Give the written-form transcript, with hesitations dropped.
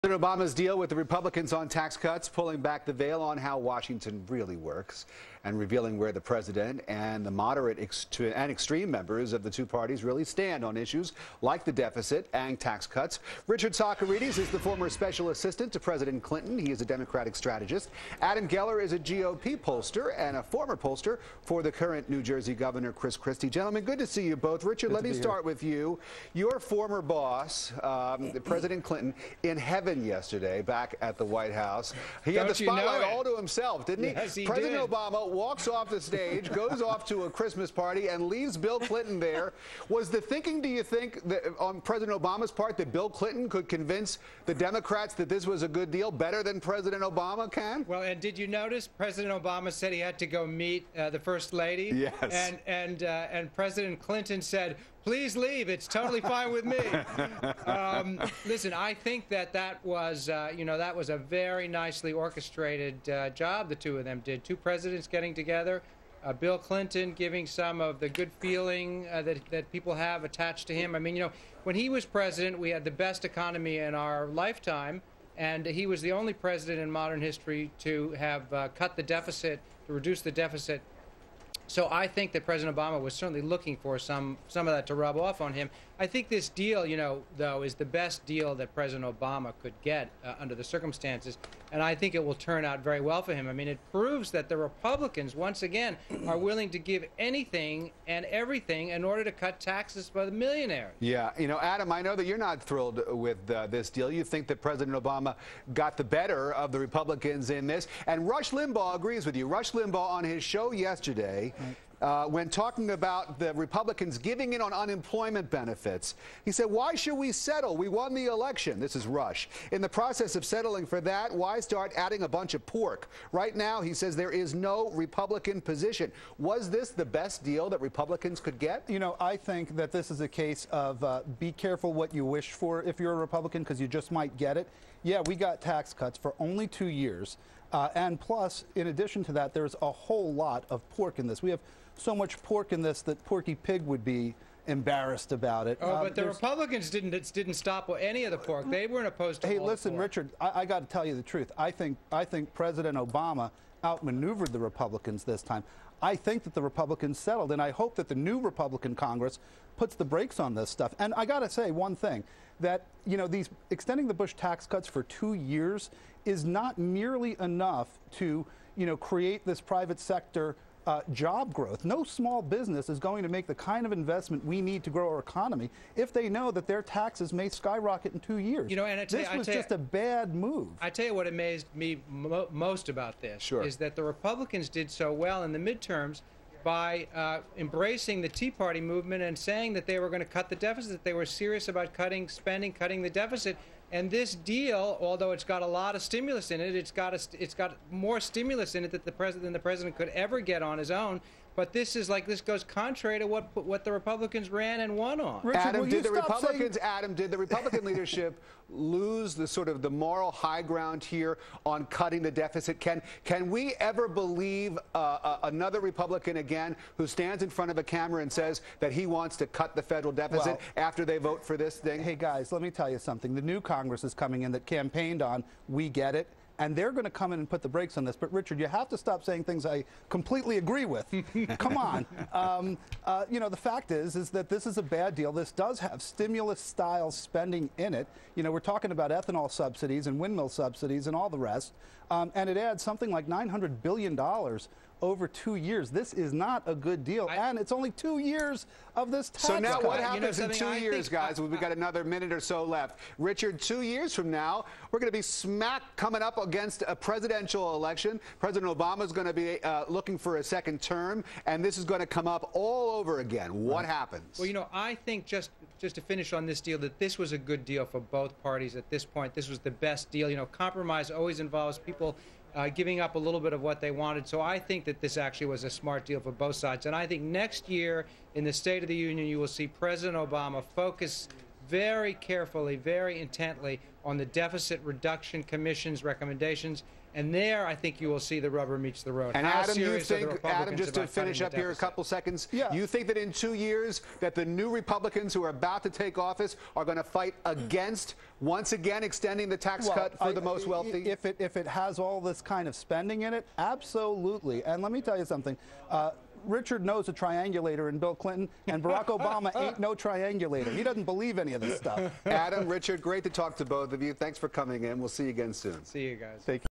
President Obama's deal with the Republicans on tax cuts, pulling back the veil on how Washington really works and revealing where the president and the moderate and extreme members of the two parties really stand on issues like the deficit and tax cuts. Richard Socarides is the former special assistant to President Clinton. He is a Democratic strategist. Adam Geller is a GOP pollster and a former pollster for the current New Jersey Governor Chris Christie. Gentlemen, good to see you both. Richard, let me start with you. Your former boss, President Clinton, in heaven yesterday back at the White House. He had the spotlight all to himself, didn't he? Yes, he President did. Obama walks off the stage, goes off to a Christmas party, and leaves Bill Clinton there. Was the thinking, do you think, that on President Obama's part, that Bill Clinton could convince the Democrats that this was a good deal better than President Obama can? Well, and did you notice President Obama said he had to go meet the First Lady? Yes. And President Clinton said, please leave. It's totally fine with me. Listen, I think that was, that was a very nicely orchestrated job the two of them did. Two presidents getting together, Bill Clinton giving some of the good feeling that people have attached to him. I mean, when he was president, we had the best economy in our lifetime, and he was the only president in modern history to have cut the deficit, to reduce the deficit. So I think that President Obama was certainly looking for some of that to rub off on him. I think this deal, though, is the best deal that President Obama could get under the circumstances, and I think it will turn out very well for him. I mean, it proves that the Republicans, once again, are willing to give anything and everything in order to cut taxes for the millionaires. Yeah, Adam, I know that you're not thrilled with this deal. You think that President Obama got the better of the Republicans in this, and Rush Limbaugh agrees with you. Rush Limbaugh on his show yesterday, when talking about the Republicans giving in on unemployment benefits, he said, why should we settle? We won the election. This is Rush. In the process of settling for that, why start adding a bunch of pork? Right now, he says there is no Republican position. Was this the best deal that Republicans could get? I think that this is a case of be careful what you wish for if you're a Republican, because you just might get it. Yeah, we got tax cuts for only 2 years. And plus, in addition to that, there's a whole lot of pork in this. We have so much pork in this that Porky Pig would be embarrassed about it. Oh, but the Republicans didn't stop any of the pork. They weren't opposed to. Hey, listen, Richard, I got to tell you the truth. I think President Obama outmaneuvered the Republicans this time. I think that the Republicans settled, and I hope that the new Republican Congress puts the brakes on this stuff. And I got to say one thing, that these extending the Bush tax cuts for 2 years is not nearly enough to create this private sector job growth. No small business is going to make the kind of investment we need to grow our economy if they know that their taxes may skyrocket in 2 years. This was just a bad move. I tell you what amazed me most about this is that the Republicans did so well in the midterms by embracing the Tea Party movement and saying that they were going to cut the deficit, that they were serious about cutting spending, cutting the deficit. And this deal, although it's got a lot of stimulus in it, it's got more stimulus in it than the president could ever get on his own. But this goes contrary to what the Republicans ran and won on. Richard, Adam, did the Republican leadership lose the moral high ground here on cutting the deficit? Can we ever believe another Republican again who stands in front of a camera and says that he wants to cut the federal deficit after they vote for this thing? Hey guys, let me tell you something. The new Congress is coming in that campaigned on "We get it." And they're going to come in and put the brakes on this. But, Richard, you have to stop saying things I completely agree with. Come on. The fact is that this is a bad deal. This does have stimulus-style spending in it. We're talking about ethanol subsidies and windmill subsidies and all the rest. And it adds something like $900 billion over 2 years. This is not a good deal. And it's only 2 years of this tax So now cut. what happens in 2 years, guys? We've got another minute or so left. Richard, 2 years from now, we're going to be smack coming up against a presidential election. President Obama is going to be looking for a second term, and this is going to come up all over again. What happens? Well, I think just to finish on this deal, that this was a good deal for both parties at this point. This was the best deal. Compromise always involves people giving up a little bit of what they wanted. So I think that this actually was a smart deal for both sides. And I think next year in the State of the Union, you will see President Obama focus very carefully, very intently on the Deficit Reduction Commission's recommendations. And there, I think you will see the rubber meets the road. And How Adam, you serious are the think, Republicans Adam, just to about cutting finish the up here a deficit? couple seconds, Yeah. you think that in 2 years that the new Republicans who are about to take office are going to fight against, once again, extending the tax cut for the most wealthy? If it has all this kind of spending in it, absolutely. And let me tell you something. Richard knows a triangulator in Bill Clinton, and Barack Obama ain't no triangulator. He doesn't believe any of this stuff. Adam, Richard, great to talk to both of you. Thanks for coming in. We'll see you again soon. See you guys. Take care.